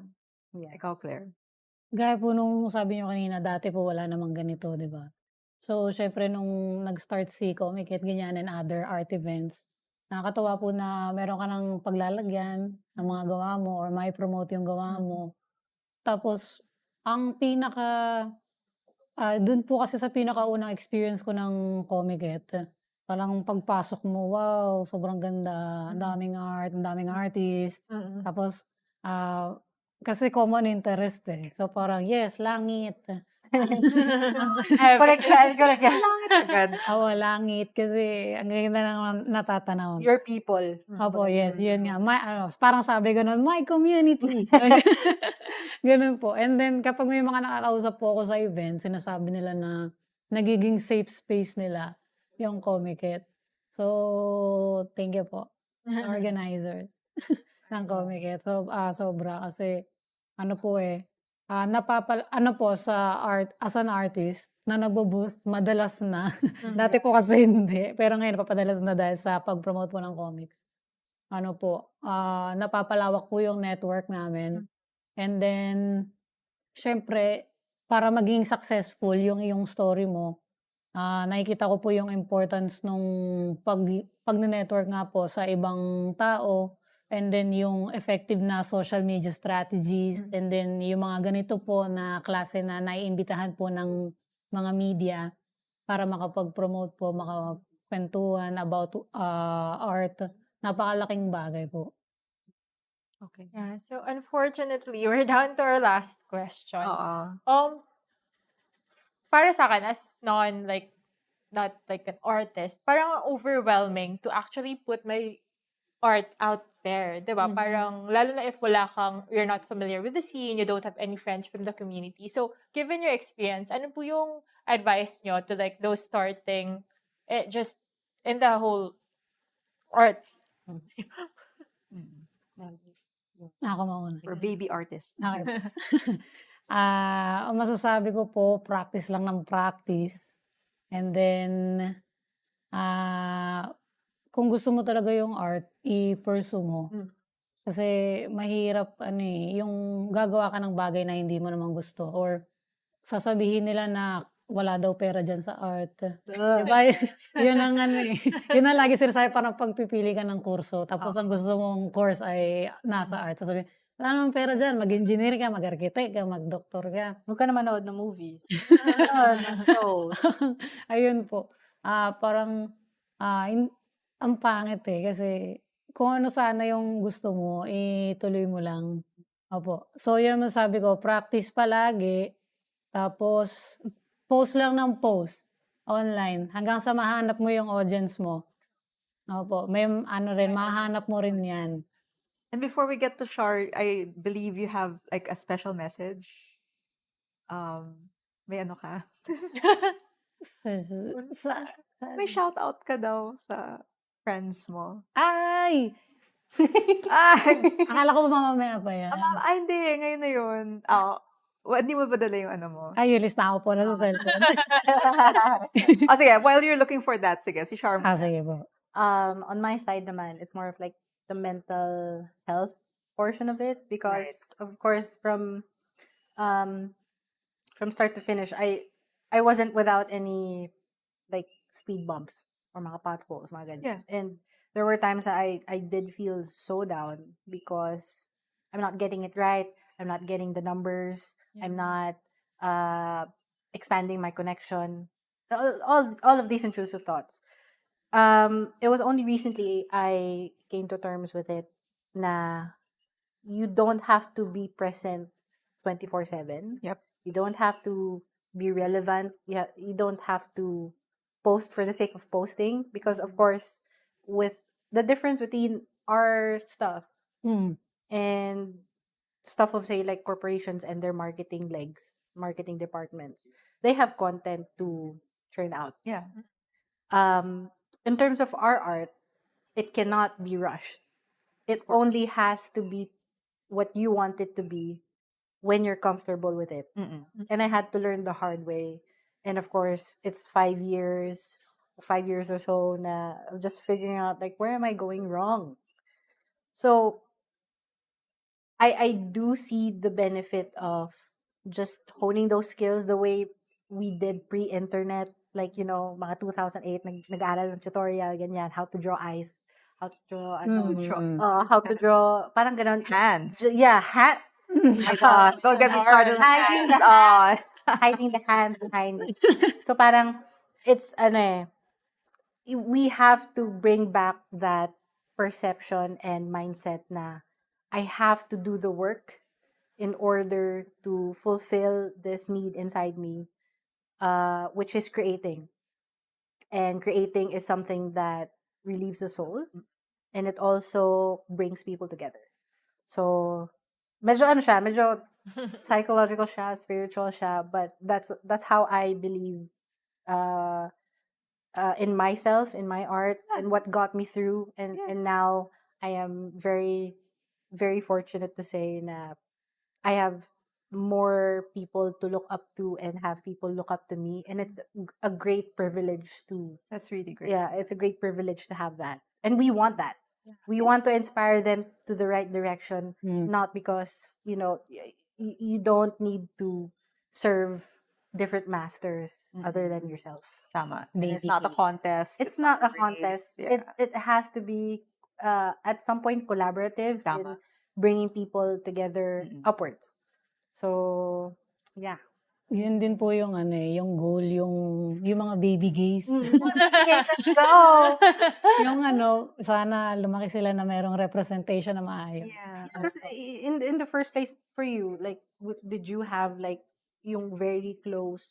Yeah. Ikaw, Claire. Gaya po nung sabi niyo kanina, dati po wala namang ganito, 'di ba? So, syempre nung nag-start si Komiket ganyan and other art events, Nakakatuwa po na meron ka ng paglalagyan ng mga gawa mo or mai-promote yung gawa mo. Tapos ang dun po kasi sa pinakaunang experience ko ng Komiket, parang pagpasok mo, wow, sobrang ganda, ang daming art, ang daming artist. Tapos, kasi common interest eh. So parang, yes, langit. Correct yan, correct yan. Langit agad. Oo, langit. Kasi ang ganda ng natatanaw. Your people. Opo, yes, yun nga. Parang sabi ganun, my community. Ganun po. And then, kapag may mga nakakausap po ako sa event, sinasabi nila na nagiging safe space nila yung Komiket. So, thank you po, organizers ng Komiket. So, sobra kasi, ano po sa art, as an artist, na nagbo-booth, madalas na. Dati po kasi hindi. Pero ngayon, napapadalas na dahil sa pag-promote po ng comics. Napapalawak po yung network namin. And then, syempre, para maging successful yung iyong story mo, nakikita ko po yung importance nung pag-network nga po sa ibang tao, and then yung effective na social media strategies, and then yung mga ganito po na klase na naiimbitahan po ng mga media para makapag-promote po, makakwentuhan about art. Napakalaking bagay po. Okay. Yeah, so unfortunately, we're down to our last question. Para sa akin, as not like an artist, parang overwhelming to actually put my art out there, di ba? Parang, lalo na if you're not familiar with the scene, you don't have any friends from the community. So, given your experience, ano po yung advice nyo to like those starting just in the whole art? Ako mauna. For baby artists. Okay. Ang masasabi ko po, practice lang ng practice. And then, kung gusto mo talaga yung art, i-pursue mo. Kasi mahirap, yung gagawa ka ng bagay na hindi mo naman gusto. Or sasabihin nila na wala daw pera dyan sa art. Diba? Yun ang yun ang lagi sinasabi, parang pagpipili ka ng kurso. Tapos ang gusto mong course ay nasa art. Sasabihin, wala naman pera dyan. Mag-engineer ka, mag-architect ka, mag-doktor ka. Huwag ka na manood ng movies. So, Ayun po. Parang, ang pangit kasi kung ano sana yung gusto mo, ituloy mo lang. Opo. So, yun ang sabi ko, practice palagi. Tapos, post lang ng post online hanggang sa mahanap mo yung audience mo. Opo. May mahanap mo rin yan. And before we get to Char, I believe you have like a special message. May ano ka? May shout out ka daw sa friends mo. Ay! Akala ko mamamaya pa yan. Hindi. Ngayon na yun. Hindi mo ba dala yung ano mo? Ay, yung lista ko po na sa cellphone. Sige. While you're looking for that, sige. Si Char. Sige po. on my side naman, it's more of like the mental health portion of it because of course from start to finish, I wasn't without any like speed bumps or mga potholes, mga ganyan. Yeah. And there were times that I did feel so down because I'm not getting it right. I'm not getting the numbers. I'm not expanding my connection. All of these intrusive thoughts. It was only recently I came to terms with it na you don't have to be present 24/7. Yep. You don't have to be relevant. You don't have to post for the sake of posting because of course with the difference between our stuff and stuff of say like corporations and their marketing departments, they have content to churn out. Yeah. In terms of our art, it cannot be rushed. It only has to be what you want it to be when you're comfortable with it. And I had to learn the hard way. And of course, it's 5 years or so na just figuring out like where am I going wrong. So I do see the benefit of just honing those skills the way we did pre-internet, like, mga 2008, nag-aaral ng tutorial, ganyan, how to draw eyes, how to draw, Mm. how to draw, parang ganon. Hands. Yeah, hat. Oh my gosh. Don't get me started on Hiding hands. the hands. Hiding the hands behind it. So parang, it's, we have to bring back that perception and mindset na I have to do the work in order to fulfill this need inside me, which is creating. And creating is something that relieves the soul, and it also brings people together. So, medyo psychological siya, spiritual siya, but that's how I believe in myself, in my art, and what got me through, and now I am very, very fortunate to say na I have more people to look up to and have people look up to me, and it's a great privilege to That's really great. yeah, it's a great privilege to have that, and we want that. We want to inspire them to the right direction, not because you don't need to serve different masters other than yourself. Tama. And it's Baby not a case. contest. It's not a race. contest. Yeah. It has to be at some point collaborative Tama. in bringing people together Mm-mm. upwards. So yeah. Yun din po yung yung goal, yung mga baby gays. Let's go. Yung sana lumaki sila na mayroong representation na maayos. Yeah. Because in the first place for you, like, did you have like yung very close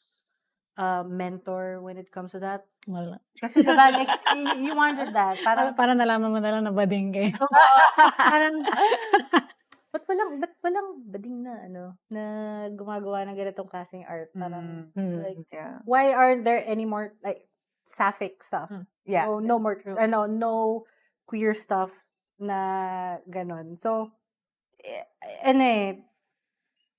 mentor when it comes to that? Wala. Kasi diba, like, you wanted that. Para nalaman mo na lang na bading kayo. Parang, ba't walang bading na, na gumagawa ng ganitong klaseng art? Parang, like, Yeah. why aren't there any more, like, sapphic stuff? Yeah. No more, no queer stuff na ganon. So,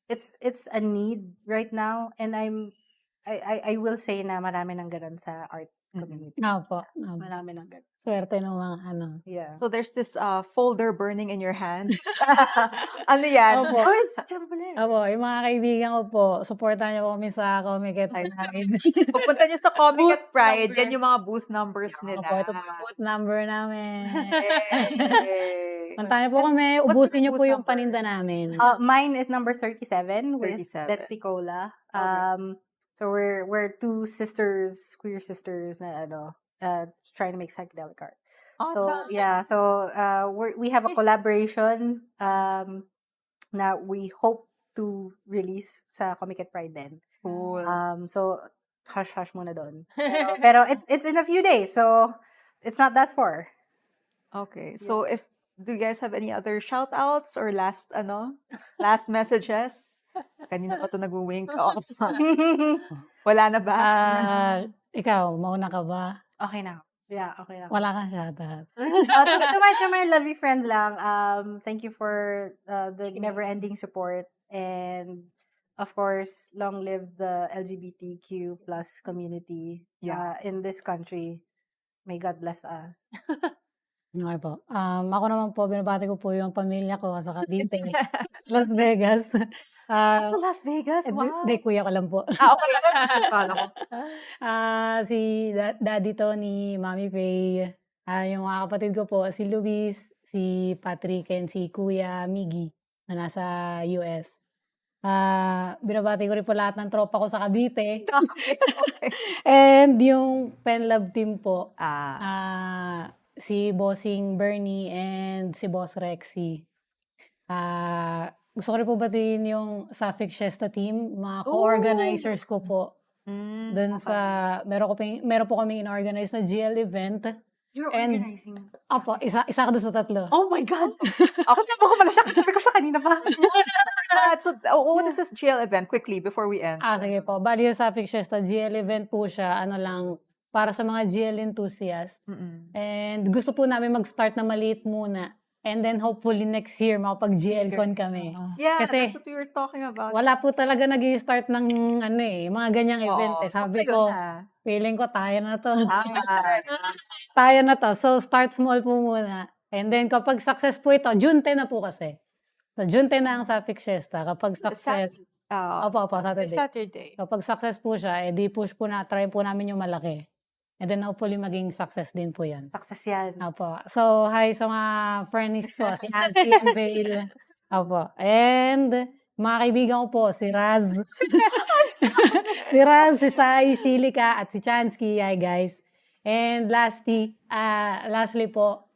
it's a need right now, and I will say na marami ng ganon sa art community. Opo. Marami ng ganon. Swerte ng mga Yeah. So there's this folder burning in your hands. Ano yan? Opo. Oh, it's jumbler. Opo, yung mga kaibigan ko po, supportan niyo po kami sa Komiket Pride. Pupunta nyo sa Komiket Booth Pride. number. Yan yung mga booth numbers nila. Opo, ito po yung booth number namin. Yay. Punta niyo po kami, What's ubusin your niyo po booth yung number? paninda namin. Mine is number 37 with 37. Betsy Cola. So we're two sisters, queer sisters na trying to make psychedelic art. So Awesome. yeah, so we have a collaboration na we hope to release sa Komiket Pride din. Cool. So hush muna doon. Pero it's in a few days, so it's not that far. Okay. So do you guys have any other shout outs or last messages? Kanina pa ito nag-wink. Wala na ba? Ikaw, mauna ka ba? Okay na. Yeah, okay na. Wala kang shoutout. To my lovely friends lang, thank you for the never-ending support, and of course, long live the LGBTQ plus community in this country. May God bless us. Okay po. Ako naman po, binabati ko po yung pamilya ko sa Cavite, Las Vegas. Sa Las Vegas? Wow. Hindi, kuya ko lang po. Okay. Kala ko. Si Daddy Tony, Mami Faye, yung mga kapatid ko po, si Luis, si Patrick, and si Kuya Miggy na nasa US. Binabati ko rin po lahat ng tropa ko sa Cavite. Okay. And yung Pen Lab team po, Ah. si Bossing Bernie and si Boss Rexy. Gusto ko rin po batiin yung sa Fixiesta team, mga co-organizers ko po. Doon sa, meron po kami in-organize na GL event. You're And- organizing. Apo, isa ka doon sa tatlo. Oh my God! Kasi mo ko pala siya. Katabi ko siya kanina pa. So, what is this GL event? Quickly, before we end. Sige po. Bali yung sa Fixiesta, GL event po siya, para sa mga GL enthusiasts. And gusto po namin mag-start na maliit muna. And then hopefully next year, makapag-GL con kami. Yeah, Kasi that's what we were talking about. wala po talaga nag-i-start ng mga ganyang event. Sabi ko, feeling ko tayo na to. Tayo na to. So, start small po muna. And then, kapag success po ito, June 10 na po kasi. So, June 10 na ang sa Fixiesta. Kapag success, Saturday. Saturday. Kapag success po siya, edi push po try po namin yung malaki. And then hopefully maging success din po yan. Success yan. Opo. So, hi sa mga friends ko, si Nancy and Vale. Opo. And mga kaibigan ko po, si Raz. Si Raz, si Sai, si Lika, at si Chansky. Hi guys. And lastly po,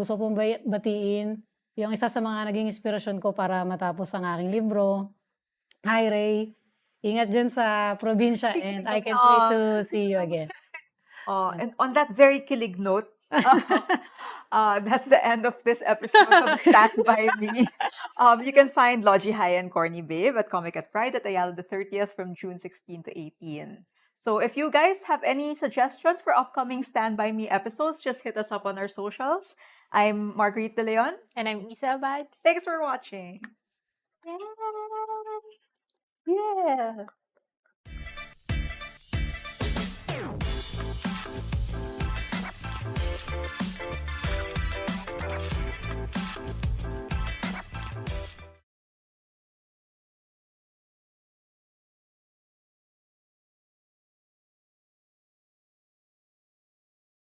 gusto pong batiin yung isa sa mga naging inspirasyon ko para matapos ang aking libro. Hi Ray. Ingat dyan sa probinsya and I can't wait to see you again. And on that very kilig note, that's the end of this episode of Stand By Me. You can find Logihy and Corny Babe at Komiket Pride at Ayala the 30th from June 16 to 18. So if you guys have any suggestions for upcoming Stand By Me episodes, just hit us up on our socials. I'm Marguerite De Leon. And I'm Isa Abad. Thanks for watching. Yeah.